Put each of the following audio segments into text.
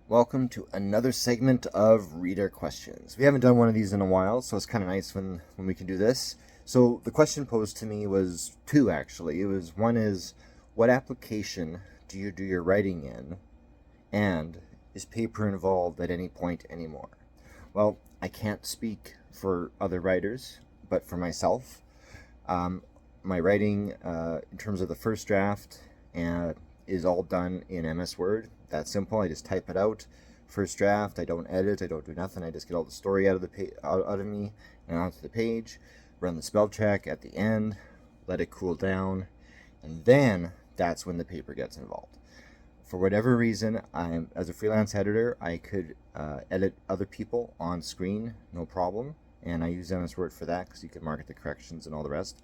Welcome to another segment of Reader Questions. We haven't done one of these in a while, so it's kind of nice when we can do this. So the question posed to me was two, actually. One is, what application do you do your writing in? And is paper involved at any point anymore? Well, I can't speak for other writers, but for myself, my writing in terms of the first draft is all done in MS Word. That's simple. I just type it out. First draft. I don't edit. I don't do nothing. I just get all the story out of me and onto the page. Run the spell check at the end. Let it cool down, and then that's when the paper gets involved. For whatever reason, as a freelance editor, I could edit other people on screen, no problem. And I use MS Word for that because you can mark the corrections and all the rest.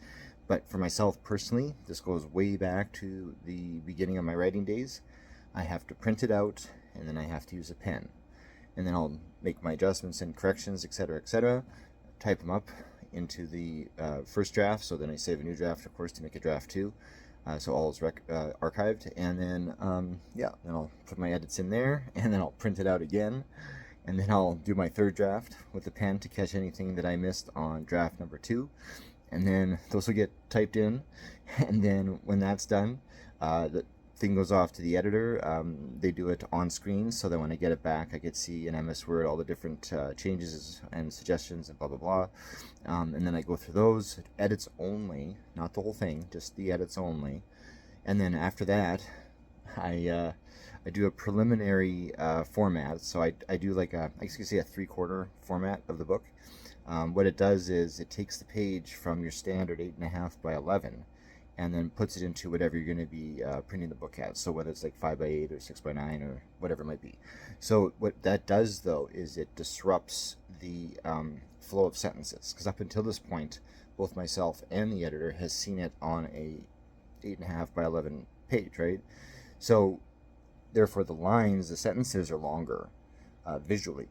But for myself personally, this goes way back to the beginning of my writing days. I have to print it out, and then I have to use a pen. And then I'll make my adjustments and corrections, etc., type them up into the first draft. So then I save a new draft, of course, to make a draft 2. So all is archived. And then, then I'll put my edits in there, and then I'll print it out again. And then I'll do my third draft with a pen to catch anything that I missed on draft number 2. And then those will get typed in. And then when that's done, the thing goes off to the editor. They do it on screen so that when I get it back, I get to see in MS Word all the different changes and suggestions and blah, blah, blah. And then I go through those, edits only, not the whole thing, just the edits only. And then after that, I do a preliminary format. So I do like I guess you could say a 3/4 format of the book. What it does is it takes the page from your standard 8.5 by 11 and then puts it into whatever you're going to be printing the book at. So whether it's like 5 by 8 or 6 by 9 or whatever it might be. So what that does, though, is it disrupts the flow of sentences. Because up until this point, both myself and the editor has seen it on a 8.5 by 11 page, right? So therefore the sentences are longer visually.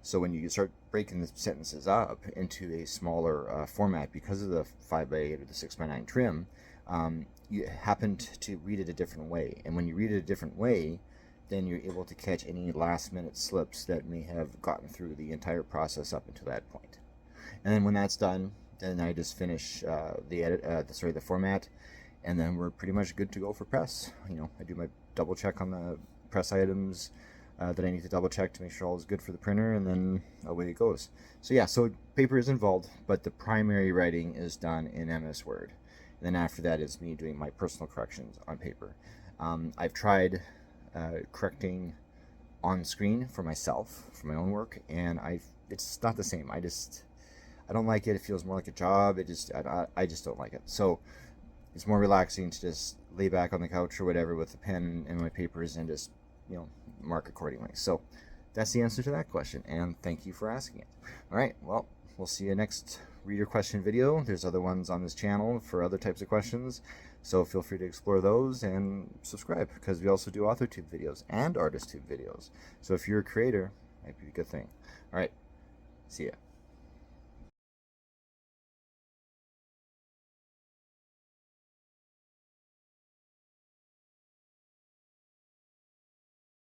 So when you start breaking the sentences up into a smaller format because of the 5 by 8 or the 6 by 9 trim, you happen to read it a different way. And when you read it a different way, then you're able to catch any last minute slips that may have gotten through the entire process up until that point. And then when that's done, then I just finish the format, and then we're pretty much good to go for press. I do my double check on the press items that I need to double check to make sure all is good for the printer, and then away it goes. So yeah, so paper is involved, but the primary writing is done in MS Word. And then after that is me doing my personal corrections on paper. I've tried correcting on screen for myself, for my own work, and it's not the same. I don't like it. It feels more like a job. I just don't like it. So it's more relaxing to just lay back on the couch or whatever with a pen and my papers and just mark accordingly. So that's the answer to that question, and thank you for asking it. All right, well, we'll see you next reader question video. There's other ones on this channel for other types of questions, so feel free to explore those and subscribe, because we also do authortube videos and artisttube videos. So if you're a creator, it might be a good thing. All right, see ya.